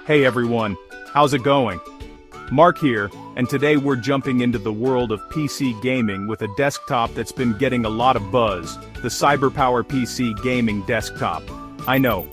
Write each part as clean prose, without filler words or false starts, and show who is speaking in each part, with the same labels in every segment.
Speaker 1: Hey everyone, how's it going? Mark here, and today we're jumping into the world of PC gaming with a desktop that's been getting a lot of buzz, the CyberPowerPC Gaming Desktop. I know,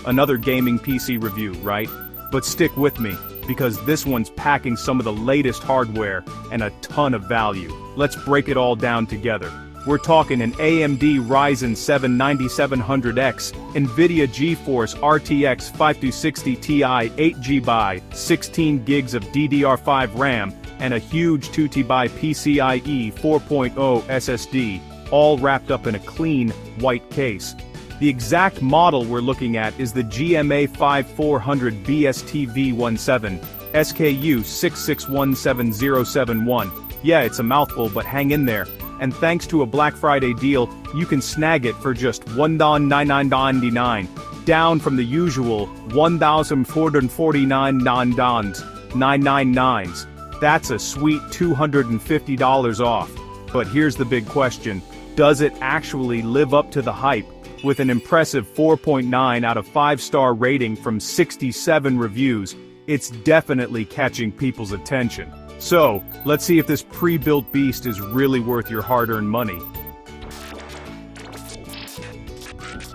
Speaker 1: another gaming PC review, right? But stick with me, because this one's packing some of the latest hardware and a ton of value. Let's break it all down together. We're talking an AMD Ryzen 7 9700X, NVIDIA GeForce RTX 5260 Ti 8GB, 16 gigs of DDR5 RAM, and a huge 2TB PCIe 4.0 SSD, all wrapped up in a clean, white case. The exact model we're looking at is the GMA 5400 BSTV17, SKU 6617071. Yeah, it's a mouthful, but hang in there. And thanks to a Black Friday deal, you can snag it for just $1,999, down from the usual $1,449 That's a sweet $250 off. But here's the big question, does it actually live up to the hype? With an impressive 4.9 out of 5-star rating from 67 reviews, it's definitely catching people's attention. So, let's see if this pre-built beast is really worth your hard-earned money.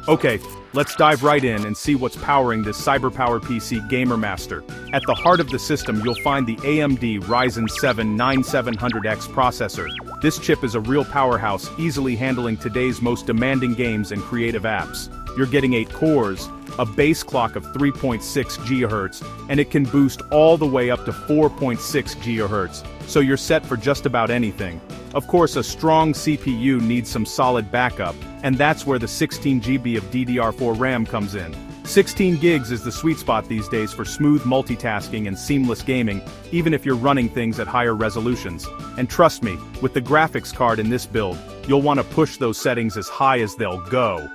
Speaker 1: Okay, let's dive right in and see what's powering this CyberPowerPC Gamer Master. At the heart of the system you'll find the AMD Ryzen 7 9700X processor. This chip is a real powerhouse, easily handling today's most demanding games and creative apps. You're getting 8 cores, a base clock of 3.6 GHz, and it can boost all the way up to 4.6 GHz, so you're set for just about anything. Of course, a strong CPU needs some solid backup, and that's where the 16 GB of DDR4 RAM comes in. 16 gigs is the sweet spot these days for smooth multitasking and seamless gaming, even if you're running things at higher resolutions. And trust me, with the graphics card in this build, you'll want to push those settings as high as they'll go.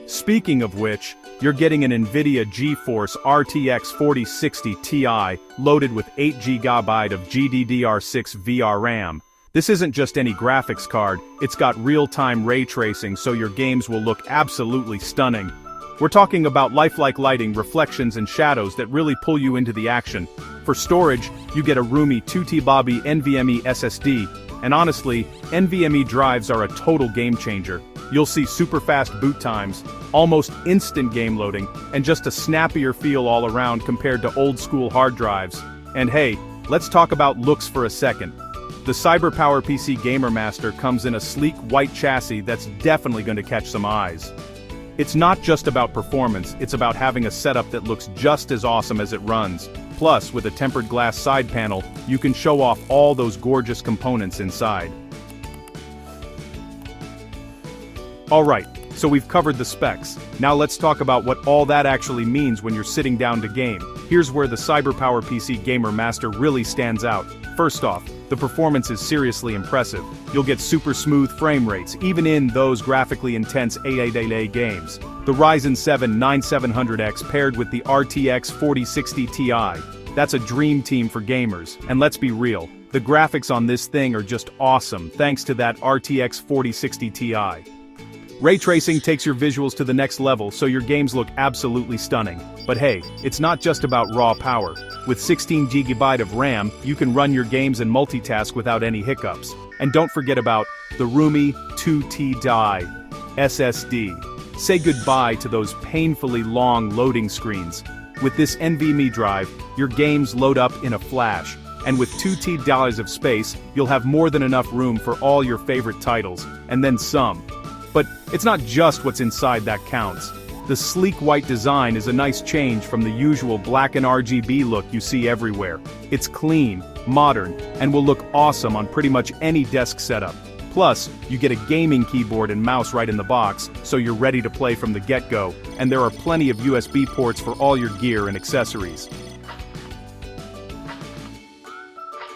Speaker 1: Speaking of which, you're getting an NVIDIA GeForce RTX 4060 Ti, loaded with 8GB of GDDR6 VR RAM. This isn't just any graphics card, it's got real-time ray tracing so your games will look absolutely stunning. We're talking about lifelike lighting, reflections and shadows that really pull you into the action. For storage, you get a roomy 2TB NVMe SSD, and honestly, NVMe drives are a total game changer. You'll see super fast boot times, almost instant game loading, and just a snappier feel all around compared to old school hard drives. And hey, let's talk about looks for a second. The CyberPowerPC Gamer Master comes in a sleek white chassis that's definitely going to catch some eyes. It's not just about performance, it's about having a setup that looks just as awesome as it runs. Plus, with a tempered glass side panel, you can show off all those gorgeous components inside. Alright, so we've covered the specs. Now let's talk about what all that actually means when you're sitting down to game. Here's where the CyberPowerPC Gamer Master really stands out. First off, the performance is seriously impressive. You'll get super smooth frame rates, even in those graphically intense AAA games. The Ryzen 7 9700X paired with the RTX 4060 Ti. That's a dream team for gamers, and let's be real, the graphics on this thing are just awesome thanks to that RTX 4060 Ti. Ray tracing takes your visuals to the next level so your games look absolutely stunning. But hey, it's not just about raw power. With 16 GB of RAM, you can run your games and multitask without any hiccups. And don't forget about the roomy 2TB SSD. Say goodbye to those painfully long loading screens. With this NVMe drive, your games load up in a flash. And with 2 TB of space, you'll have more than enough room for all your favorite titles, and then some. But it's not just what's inside that counts. The sleek white design is a nice change from the usual black and RGB look you see everywhere. It's clean, modern, and will look awesome on pretty much any desk setup. Plus, you get a gaming keyboard and mouse right in the box, so you're ready to play from the get-go, and there are plenty of USB ports for all your gear and accessories.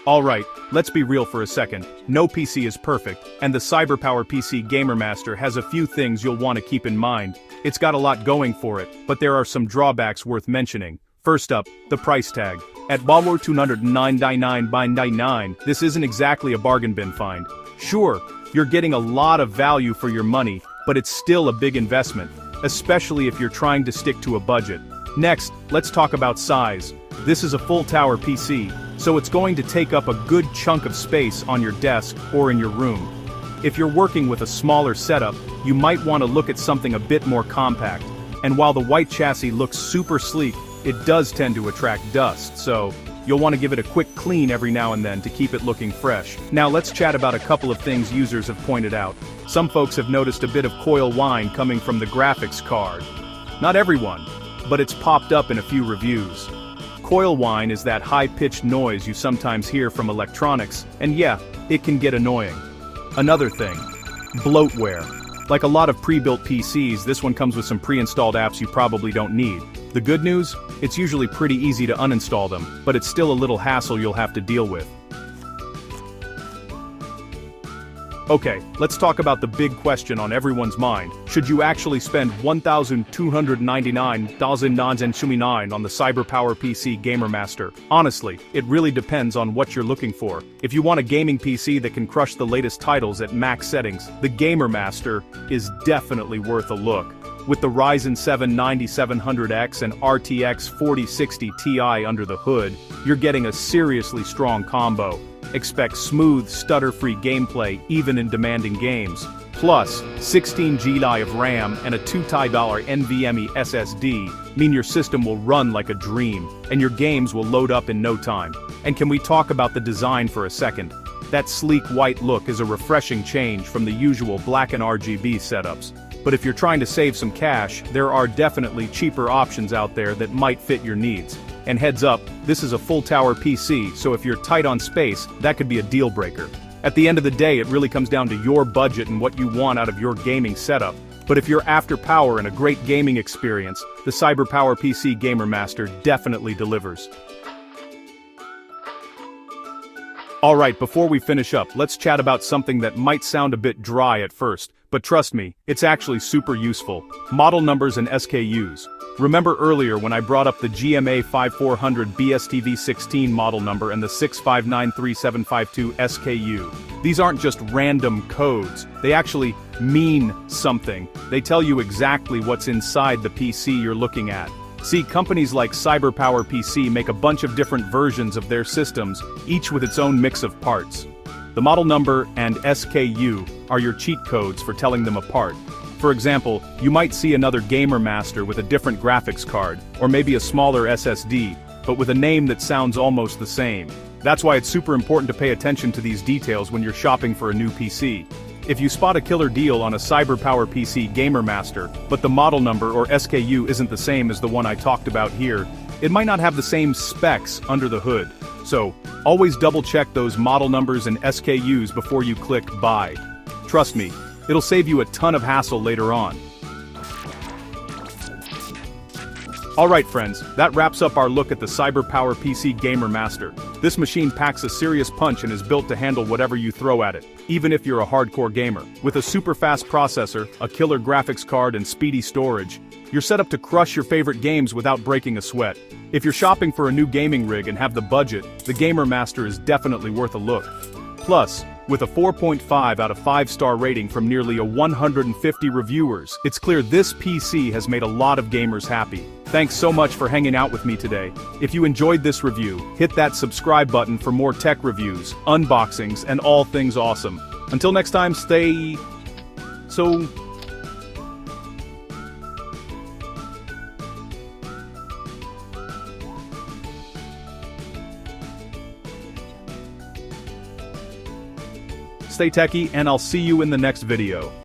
Speaker 1: Alright, let's be real for a second. No PC is perfect, and the CyberPowerPC Gamer Master has a few things you'll want to keep in mind. It's got a lot going for it, but there are some drawbacks worth mentioning. First up, the price tag. At $299.99, this isn't exactly a bargain bin find. Sure, you're getting a lot of value for your money, but it's still a big investment. especially if you're trying to stick to a budget. Next, let's talk about size. This is a full tower PC, so it's going to take up a good chunk of space on your desk or in your room. If you're working with a smaller setup, you might want to look at something a bit more compact. And while the white chassis looks super sleek, it does tend to attract dust, so you'll want to give it a quick clean every now and then to keep it looking fresh. Now let's chat about a couple of things users have pointed out. Some folks have noticed a bit of coil whine coming from the graphics card. Not everyone, but it's popped up in a few reviews. Coil whine is that high-pitched noise you sometimes hear from electronics, and yeah, it can get annoying. Another thing, bloatware. Like a lot of pre-built PCs, this one comes with some pre-installed apps you probably don't need. The good news? It's usually pretty easy to uninstall them, but it's still a little hassle you'll have to deal with. Okay, let's talk about the big question on everyone's mind. Should you actually spend $1,299 on the CyberPowerPC Gamer Master? Honestly, it really depends on what you're looking for. If you want a gaming PC that can crush the latest titles at max settings, the Gamer Master is definitely worth a look. With the Ryzen 7 9700X and RTX 4060 Ti under the hood, you're getting a seriously strong combo. Expect smooth, stutter-free gameplay even in demanding games. Plus, 16 GB of RAM and a $2 NVMe SSD mean your system will run like a dream, and your games will load up in no time. And can we talk about the design for a second? That sleek white look is a refreshing change from the usual black and RGB setups. But if you're trying to save some cash, there are definitely cheaper options out there that might fit your needs. And heads up, this is a full tower PC, so if you're tight on space, that could be a deal breaker. At the end of the day, it really comes down to your budget and what you want out of your gaming setup. But if you're after power and a great gaming experience, the CyberPowerPC Gamer Master definitely delivers. Alright, before we finish up, let's chat about something that might sound a bit dry at first, but trust me, it's actually super useful. Model numbers and SKUs. Remember earlier when I brought up the GMA 5400 BSTV16 model number and the 6593752 SKU? These aren't just random codes, they actually mean something. They tell you exactly what's inside the PC you're looking at. See, companies like CyberPowerPC make a bunch of different versions of their systems, each with its own mix of parts. The model number and SKU are your cheat codes for telling them apart. For example, you might see another Gamer Master with a different graphics card, or maybe a smaller SSD, but with a name that sounds almost the same. That's why it's super important to pay attention to these details when you're shopping for a new PC. If you spot a killer deal on a CyberPowerPC Gamer Master, but the model number or SKU isn't the same as the one I talked about here, it might not have the same specs under the hood. So, always double check those model numbers and SKUs before you click buy. Trust me, it'll save you a ton of hassle later on. Alright friends, that wraps up our look at the CyberPowerPC Gamer Master. This machine packs a serious punch and is built to handle whatever you throw at it, even if you're a hardcore gamer. With a super fast processor, a killer graphics card and speedy storage, you're set up to crush your favorite games without breaking a sweat. If you're shopping for a new gaming rig and have the budget, the Gamer Master is definitely worth a look. Plus, with a 4.5 out of 5-star rating from nearly 150 reviewers, it's clear this PC has made a lot of gamers happy. Thanks so much for hanging out with me today. If you enjoyed this review, hit that subscribe button for more tech reviews, unboxings, and all things awesome. Until next time, stay... Stay techie, and I'll see you in the next video.